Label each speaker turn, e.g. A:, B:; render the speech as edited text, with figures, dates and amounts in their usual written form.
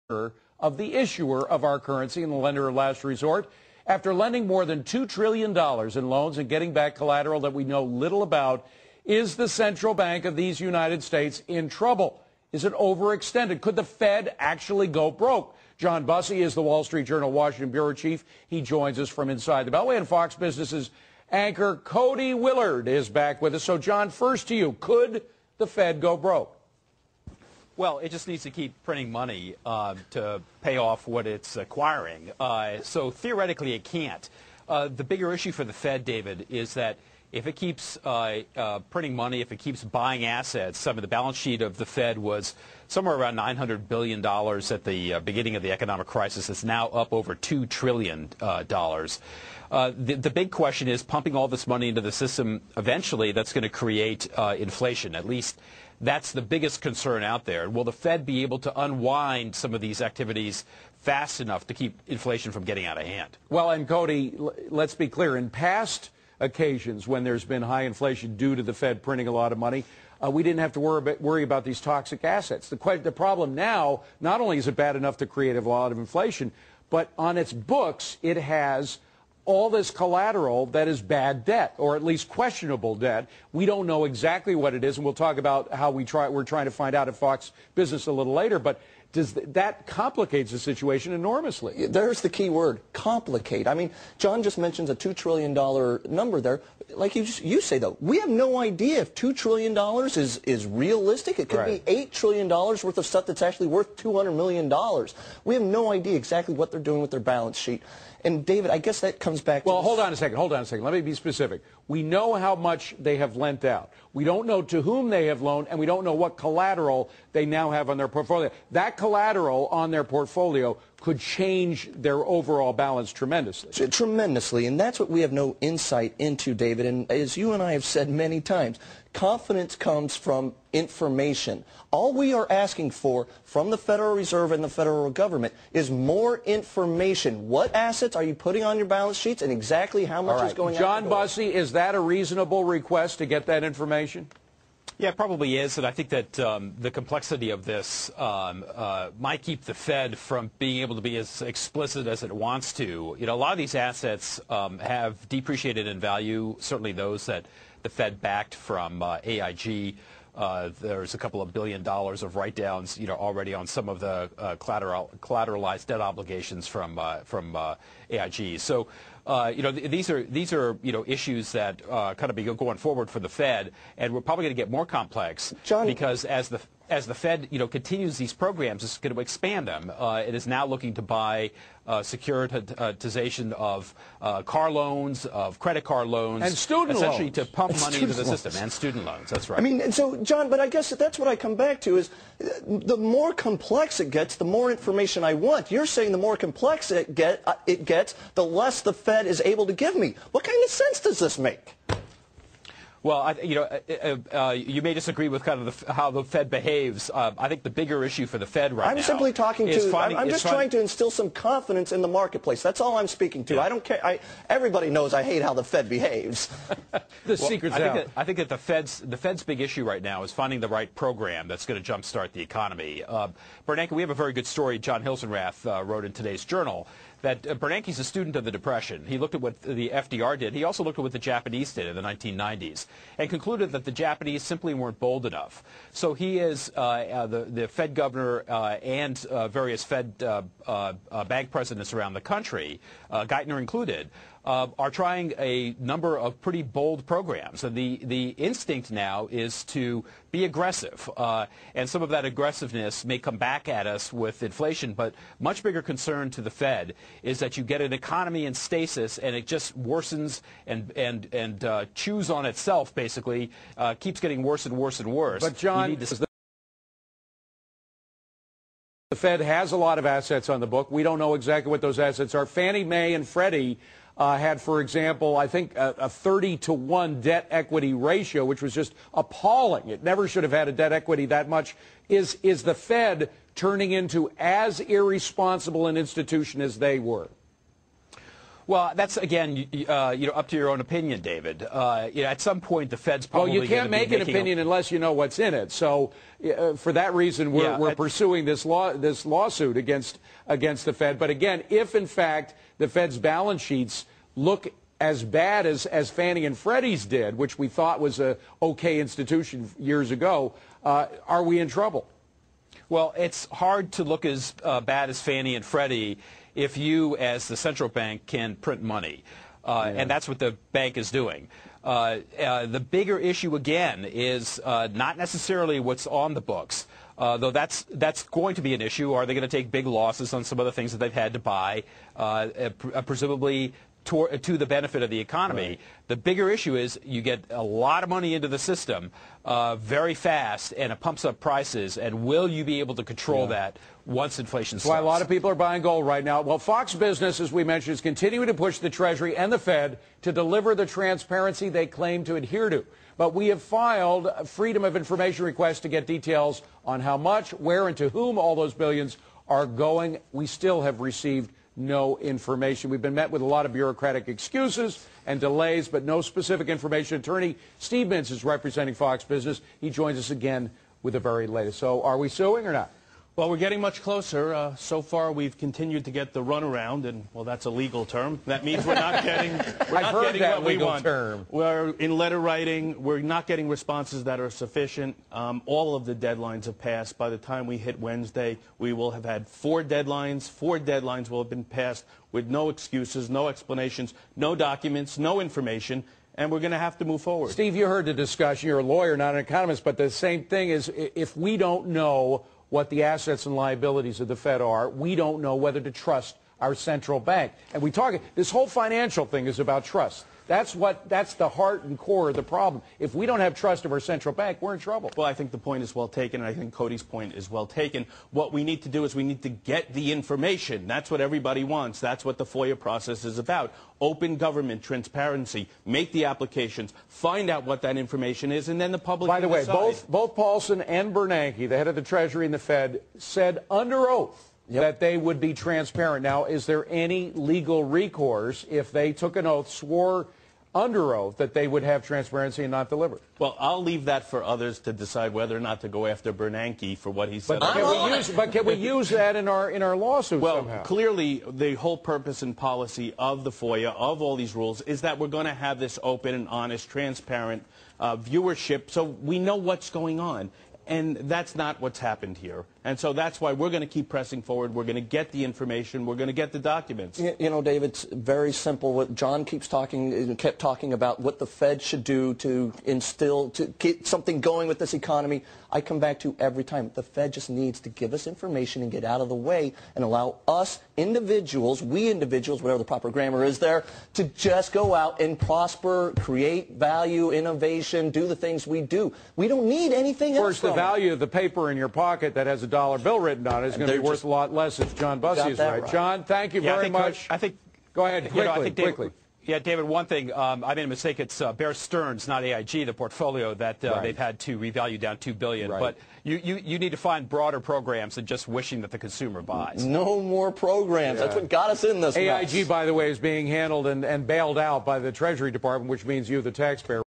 A: of the issuer of our currency and the lender of last resort. After lending more than $2 trillion in loans and getting back collateral that we know little about, is the central bank of these United States in trouble? Is it overextended? Could the Fed actually go broke? John Bussey is the Wall Street Journal Washington Bureau Chief. He joins us from inside the Beltway, and Fox Business's anchor Cody Willard is back with us. So, John, first to you, could the Fed go broke?
B: Well, it just needs to keep printing money to pay off what it's acquiring. So theoretically, it can't. The bigger issue for the Fed, David, is that if it keeps printing money, if it keeps buying assets, some of the balance sheet of the Fed was somewhere around $900 billion at the beginning of the economic crisis. It's now up over $2 trillion. The big question is pumping all this money into the system. Eventually, that's going to create inflation. At least that's the biggest concern out there. Will the Fed be able to unwind some of these activities fast enough to keep inflation from getting out of hand?
A: Well, and Cody, let's be clear. In past occasions when there's been high inflation due to the Fed printing a lot of money, we didn't have to worry about these toxic assets. The problem now, not only is it bad enough to create a lot of inflation, but on its books, it has all this collateral that is bad debt, or at least questionable debt. We don't know exactly what it is, and we'll talk about how we're trying to find out at Fox Business a little later. But that complicates the situation enormously.
C: There's the key word, complicate. I mean, John just mentions a $2 trillion number there. Like you say, though, we have no idea if $2 trillion is realistic. It could be $8 trillion worth of stuff that's actually worth $200 million. We have no idea exactly what they're doing with their balance sheet. And, David, I guess that comes back to...
A: Well, hold on a second. Let me be specific. We know how much they have lent out. We don't know to whom they have loaned, and we don't know what collateral they now have on their portfolio. That collateral on their portfolio could change their overall balance tremendously.
C: Tremendously, and that's what we have no insight into, David. And as you and I have said many times, confidence comes from information. All we are asking for from the Federal Reserve and the federal government is more information. What assets are you putting on your balance sheets, and exactly how much is going on?
A: John Bussey, is that a reasonable request to get that information?
B: Yeah, it probably is, and I think that the complexity of this might keep the Fed from being able to be as explicit as it wants to. You know, a lot of these assets have depreciated in value, certainly those that the Fed backed from AIG. There's a couple of $1 billion of write-downs, already on some of the collateralized debt obligations from AIG. So, these are issues that kind of be going forward for the Fed, and we're probably going to get more complex,
C: John,
B: because as the Fed continues these programs, it's going to expand them. It is now looking to buy securitization of car loans, of credit card loans,
A: and student loans,
B: essentially to pump money into the system, and student loans. That's right.
C: I mean, and so, John, but I guess that's what I come back to is the more complex it gets, the more information I want. You're saying the more complex it gets, the less the Fed is able to give me. What kind of sense does this make?
B: Well, you may disagree with kind of how the Fed behaves. I think the bigger issue for the Fed right now.
C: I'm simply talking to. I'm just trying to instill some confidence in the marketplace. That's all I'm speaking to. Yeah. I don't care. Everybody knows I hate how the Fed behaves.
A: Secret's out.
B: I think that the Fed's big issue right now is finding the right program that's going to jumpstart the economy. Bernanke, we have a very good story. John Hilsenrath wrote in today's Journal that Bernanke's a student of the Depression. He looked at what the FDR did. He also looked at what the Japanese did in the 1990s and concluded that the Japanese simply weren't bold enough. So he is the Fed governor and various Fed bank presidents around the country, Geithner included, are trying a number of pretty bold programs. And the instinct now is to be aggressive. And some of that aggressiveness may come back at us with inflation, but much bigger concern to the Fed is that you get an economy in stasis and it just worsens and chews on itself, basically, keeps getting worse and worse and worse.
A: But, John, the Fed has a lot of assets on the book. We don't know exactly what those assets are. Fannie Mae and Freddie had, for example, I think a 30-to-1 debt equity ratio, which was just appalling. It never should have had a debt equity that much. Is the Fed turning into as irresponsible an institution as they were?
B: Well, that's, again, up to your own opinion, David. At some point, the Fed's probably
A: Well, you can't make an opinion unless you know what's in it. So, for that reason, we're pursuing this lawsuit against the Fed. But again, if in fact the Fed's balance sheets look as bad as Fannie and Freddie's did, which we thought was a okay institution years ago, are we in trouble?
B: Well, it's hard to look as bad as Fannie and Freddie if you, as the central bank, can print money. And that's what the bank is doing. The bigger issue, again, is not necessarily what's on the books, though that's going to be an issue. Are they going to take big losses on some of the things that they've had to buy, presumably to the benefit of the economy? Right. The bigger issue is you get a lot of money into the system very fast, and it pumps up prices. And will you be able to control that once inflation starts?
A: That's why a lot of people are buying gold right now. Well, Fox Business, as we mentioned, is continuing to push the Treasury and the Fed to deliver the transparency they claim to adhere to. But we have filed a Freedom of Information request to get details on how much, where, and to whom all those billions are going. We still have received no information. We've been met with a lot of bureaucratic excuses and delays, but no specific information. Attorney Steve Mintz is representing Fox Business. He joins us again with the very latest. So are we suing or not?
D: Well, we're getting much closer. So far, we've continued to get the runaround, and, well, that's a legal term. That means we're not getting, what we want. We're in letter writing. We're not getting responses that are sufficient. All of the deadlines have passed. By the time we hit Wednesday, we will have had 4 deadlines. 4 deadlines will have been passed with no excuses, no explanations, no documents, no information. And we're going to have to move forward.
A: Steve, you heard the discussion. You're a lawyer, not an economist. But the same thing is, if we don't know what the assets and liabilities of the Fed are, we don't know whether to trust our central bank. And this whole financial thing is about trust. That's the heart and core of the problem. If we don't have trust of our central bank, we're in trouble.
D: Well, I think the point is well taken, and I think Cody's point is well taken. What we need to do is we need to get the information. That's what everybody wants. That's what the FOIA process is about. Open government, transparency, make the applications, find out what that information is, and then the public
A: By the way,
D: decide.
A: both Paulson and Bernanke, the head of the Treasury and the Fed, said under oath that they would be transparent. Now, is there any legal recourse if they took an oath, swore under oath that they would have transparency and not deliver?
D: Well, I'll leave that for others to decide whether or not to go after Bernanke for what he said.
A: But can we use that in our lawsuit somehow?
D: Well, clearly, the whole purpose and policy of the FOIA, of all these rules, is that we're going to have this open and honest, transparent viewership so we know what's going on. And that's not what's happened here. And so that's why we're going to keep pressing forward. We're going to get the information. We're going to get the documents.
C: You know, David, it's very simple. What John kept talking about what the Fed should do to get something going with this economy. I come back to every time. The Fed just needs to give us information and get out of the way and allow us individuals, whatever the proper grammar is there, to just go out and prosper, create value, innovation, do the things we do. We don't need anything else.
A: Of course, the value of the paper in your pocket that has a dollar bill written on it is going to be worth a lot less if John Bussey is right. John, thank you very much. Go ahead, quickly.
B: Yeah, David, one thing, I made a mistake. It's Bear Stearns, not AIG, the portfolio that they've had to revalue down $2 billion.
A: Right.
B: But you need to find broader programs than just wishing that the consumer buys.
C: No more programs. That's what got us in this mess.
A: AIG, by the way, is being handled and bailed out by the Treasury Department, which means you, the taxpayer,